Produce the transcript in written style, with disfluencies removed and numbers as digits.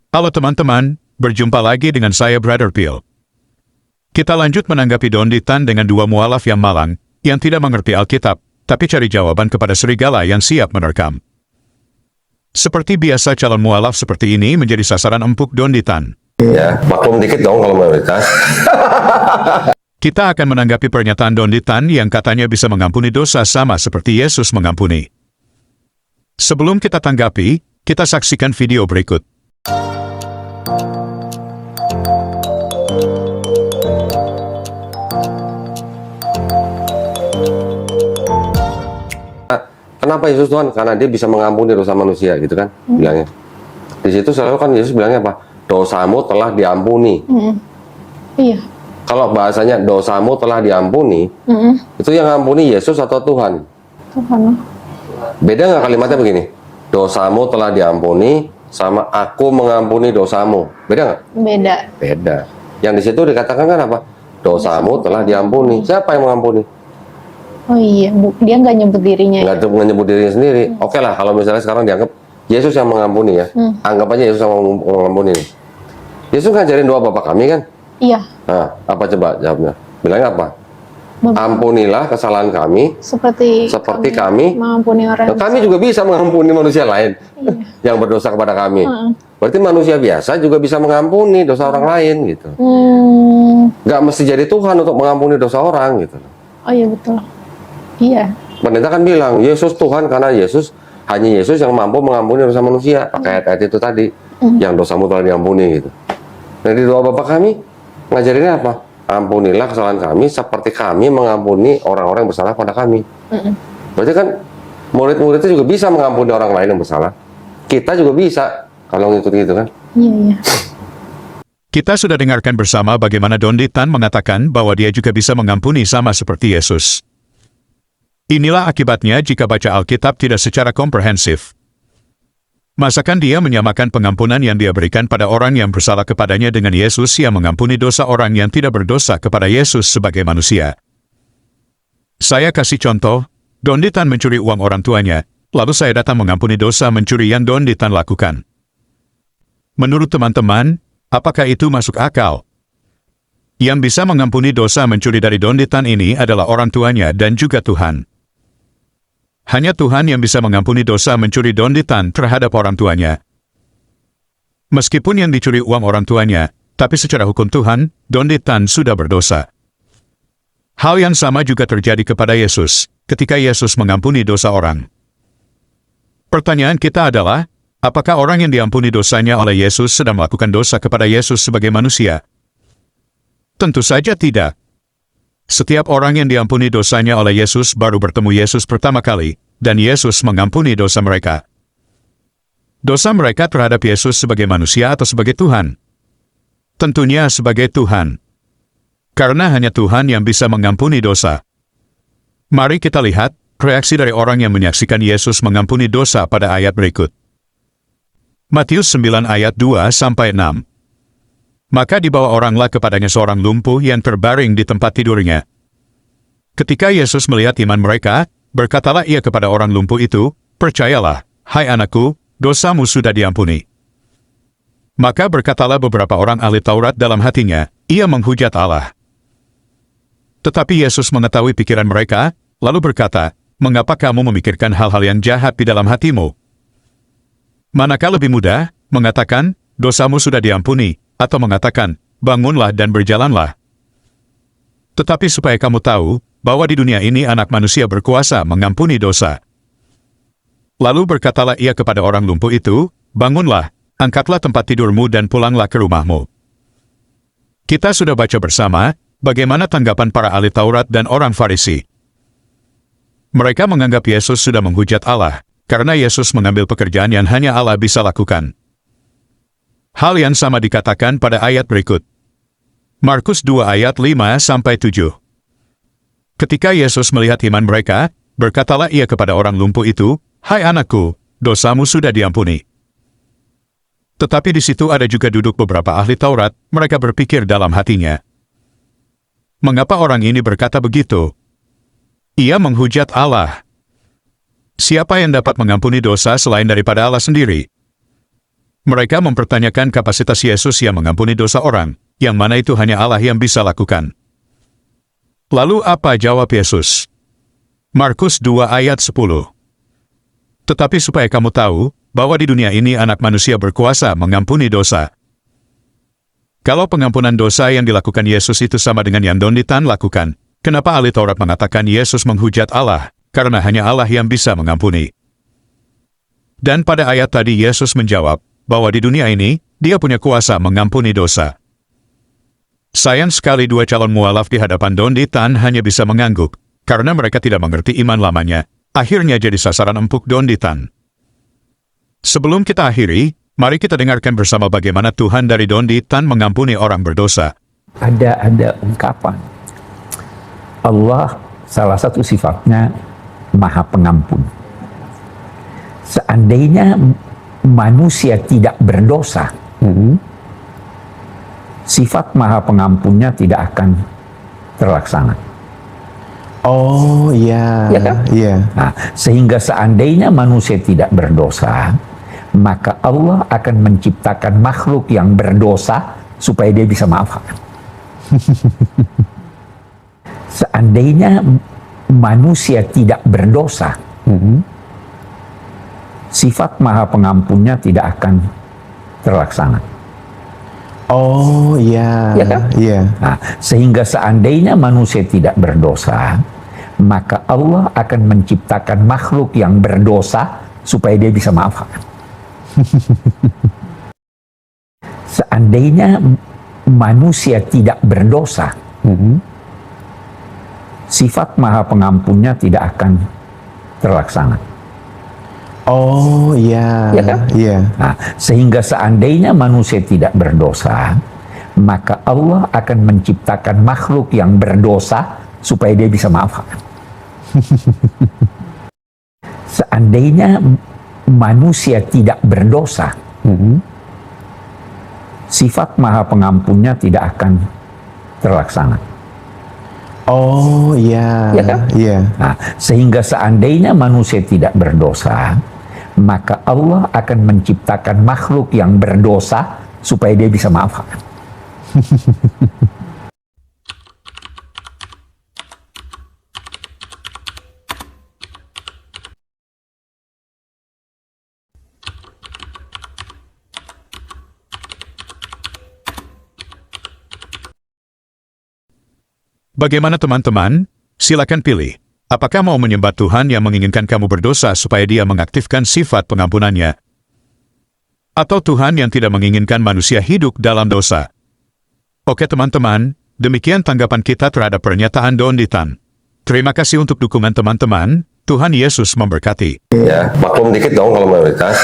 Halo teman-teman, berjumpa lagi dengan saya Brother Phil. Kita lanjut menanggapi Donditan dengan dua mualaf yang malang, yang tidak mengerti Alkitab, tapi cari jawaban kepada serigala yang siap menerkam. Seperti biasa calon mualaf seperti ini menjadi sasaran empuk Donditan. Ya, maklum dikit dong kalau mayoritas. Kita akan menanggapi pernyataan Donditan yang katanya bisa mengampuni dosa sama seperti Yesus mengampuni. Sebelum kita tanggapi, kita saksikan video berikut. Kenapa Yesus Tuhan? Karena dia bisa mengampuni dosa manusia, gitu kan? Bilangnya. Di situ selalu kan Yesus bilangnya apa? Dosamu telah diampuni. Iya. Kalau bahasanya dosamu telah diampuni, itu yang ngampuni Yesus atau Tuhan? Tuhan. Beda nggak kalimatnya begini? Dosamu telah diampuni sama aku mengampuni dosamu. Beda nggak? Beda. Beda. Yang di situ dikatakan kan apa? Dosamu telah diampuni. Siapa yang mengampuni? Oh iya, dia nggak nyebut dirinya. Nggak nyebut dirinya sendiri. Oke lah, kalau misalnya sekarang dianggap Yesus yang mengampuni ya. Anggap aja Yesus yang mengampuni nih. Yesus ngajarin doa Bapa kami kan? Iya. Nah, apa coba jawabnya? Bilangnya apa? Ampunilah kesalahan kami Seperti kami mengampuni orang. Nah, kami juga bisa mengampuni manusia lain yang berdosa kepada kami. Berarti manusia biasa juga bisa mengampuni dosa orang lain gitu. Nggak mesti jadi Tuhan untuk mengampuni dosa orang gitu. Oh iya betul. Iya. Pendeta kan bilang Yesus Tuhan karena hanya Yesus yang mampu mengampuni dosa manusia. Pakai ayat-ayat itu tadi yang dosamu telah diampuni gitu. Nah di doa Bapa kami ngajarinnya apa? Ampunilah kesalahan kami seperti kami mengampuni orang-orang yang bersalah pada kami. Berarti kan murid-muridnya juga bisa mengampuni orang lain yang bersalah. Kita juga bisa kalau ngikut gitu kan. Iya. Kita sudah dengarkan bersama bagaimana Donditan mengatakan bahwa dia juga bisa mengampuni sama seperti Yesus. Inilah akibatnya jika baca Alkitab tidak secara komprehensif. Masakan dia menyamakan pengampunan yang dia berikan pada orang yang bersalah kepadanya dengan Yesus yang mengampuni dosa orang yang tidak berdosa kepada Yesus sebagai manusia. Saya kasih contoh, Donditan mencuri uang orang tuanya, lalu saya datang mengampuni dosa mencuri yang Donditan lakukan. Menurut teman-teman, apakah itu masuk akal? Yang bisa mengampuni dosa mencuri dari Donditan ini adalah orang tuanya dan juga Tuhan. Hanya Tuhan yang bisa mengampuni dosa mencuri Donditan terhadap orang tuanya. Meskipun yang dicuri uang orang tuanya, tapi secara hukum Tuhan, Donditan sudah berdosa. Hal yang sama juga terjadi kepada Yesus, ketika Yesus mengampuni dosa orang. Pertanyaan kita adalah, apakah orang yang diampuni dosanya oleh Yesus sedang melakukan dosa kepada Yesus sebagai manusia? Tentu saja tidak. Setiap orang yang diampuni dosanya oleh Yesus baru bertemu Yesus pertama kali, dan Yesus mengampuni dosa mereka. Dosa mereka terhadap Yesus sebagai manusia atau sebagai Tuhan? Tentunya sebagai Tuhan. Karena hanya Tuhan yang bisa mengampuni dosa. Mari kita lihat reaksi dari orang yang menyaksikan Yesus mengampuni dosa pada ayat berikut. Matius 9 ayat 2-6. Maka dibawa oranglah kepadanya seorang lumpuh yang terbaring di tempat tidurnya. Ketika Yesus melihat iman mereka, berkatalah ia kepada orang lumpuh itu, "Percayalah, hai anakku, dosamu sudah diampuni." Maka berkatalah beberapa orang ahli Taurat dalam hatinya, ia menghujat Allah. Tetapi Yesus mengetahui pikiran mereka, lalu berkata, "Mengapa kamu memikirkan hal-hal yang jahat di dalam hatimu? Manakah lebih mudah, mengatakan, dosamu sudah diampuni, atau mengatakan, bangunlah dan berjalanlah? Tetapi supaya kamu tahu, bahwa di dunia ini anak manusia berkuasa mengampuni dosa." Lalu berkatalah ia kepada orang lumpuh itu, "Bangunlah, angkatlah tempat tidurmu dan pulanglah ke rumahmu." Kita sudah baca bersama, bagaimana tanggapan para ahli Taurat dan orang Farisi. Mereka menganggap Yesus sudah menghujat Allah, karena Yesus mengambil pekerjaan yang hanya Allah bisa lakukan. Hal yang sama dikatakan pada ayat berikut. Markus 2 ayat 5-7. Ketika Yesus melihat iman mereka, berkatalah ia kepada orang lumpuh itu, "Hai anakku, dosamu sudah diampuni." Tetapi di situ ada juga duduk beberapa ahli Taurat, mereka berpikir dalam hatinya, "Mengapa orang ini berkata begitu? Ia menghujat Allah. Siapa yang dapat mengampuni dosa selain daripada Allah sendiri?" Mereka mempertanyakan kapasitas Yesus yang mengampuni dosa orang, yang mana itu hanya Allah yang bisa lakukan. Lalu apa jawab Yesus? Markus 2 ayat 10. Tetapi supaya kamu tahu, bahwa di dunia ini anak manusia berkuasa mengampuni dosa. Kalau pengampunan dosa yang dilakukan Yesus itu sama dengan yang Don Di Tan lakukan, kenapa ahli Taurat mengatakan Yesus menghujat Allah, karena hanya Allah yang bisa mengampuni? Dan pada ayat tadi Yesus menjawab, bahwa di dunia ini, dia punya kuasa mengampuni dosa. Sayang sekali dua calon mualaf di hadapan Don Di Tan hanya bisa mengangguk, karena mereka tidak mengerti iman lamanya, akhirnya jadi sasaran empuk Don Di Tan. Sebelum kita akhiri, mari kita dengarkan bersama bagaimana Tuhan dari Don Di Tan mengampuni orang berdosa. Ada ungkapan. Allah salah satu sifatnya Maha Pengampun. Seandainya manusia tidak berdosa, sifat Maha Pengampunnya tidak akan terlaksana. Oh iya, Ya kan? iya. Nah, sehingga seandainya manusia tidak berdosa, maka Allah akan menciptakan makhluk yang berdosa supaya dia bisa maafkan. Seandainya manusia tidak berdosa, sifat Maha Pengampunnya tidak akan terlaksana. Oh iya, Ya kan? iya. Nah, sehingga seandainya manusia tidak berdosa, maka Allah akan menciptakan makhluk yang berdosa supaya dia bisa maafkan. Seandainya manusia tidak berdosa, sifat Maha Pengampunnya tidak akan terlaksana. Oh iya, Ya kan? iya. Nah, sehingga seandainya manusia tidak berdosa, maka Allah akan menciptakan makhluk yang berdosa supaya dia bisa maafkan. Seandainya manusia tidak berdosa, sifat Maha Pengampunnya tidak akan terlaksana. Oh iya, Ya kan? iya. Nah, sehingga seandainya manusia tidak berdosa, maka Allah akan menciptakan makhluk yang berdosa supaya dia bisa maafkan. Bagaimana teman-teman? Silakan pilih. Apakah mau menyembah Tuhan yang menginginkan kamu berdosa supaya dia mengaktifkan sifat pengampunannya? Atau Tuhan yang tidak menginginkan manusia hidup dalam dosa? Oke teman-teman, demikian tanggapan kita terhadap pernyataan Don Di Tan. Terima kasih untuk dukungan teman-teman. Tuhan Yesus memberkati. Ya, maklum dikit dong kalau mayoritas.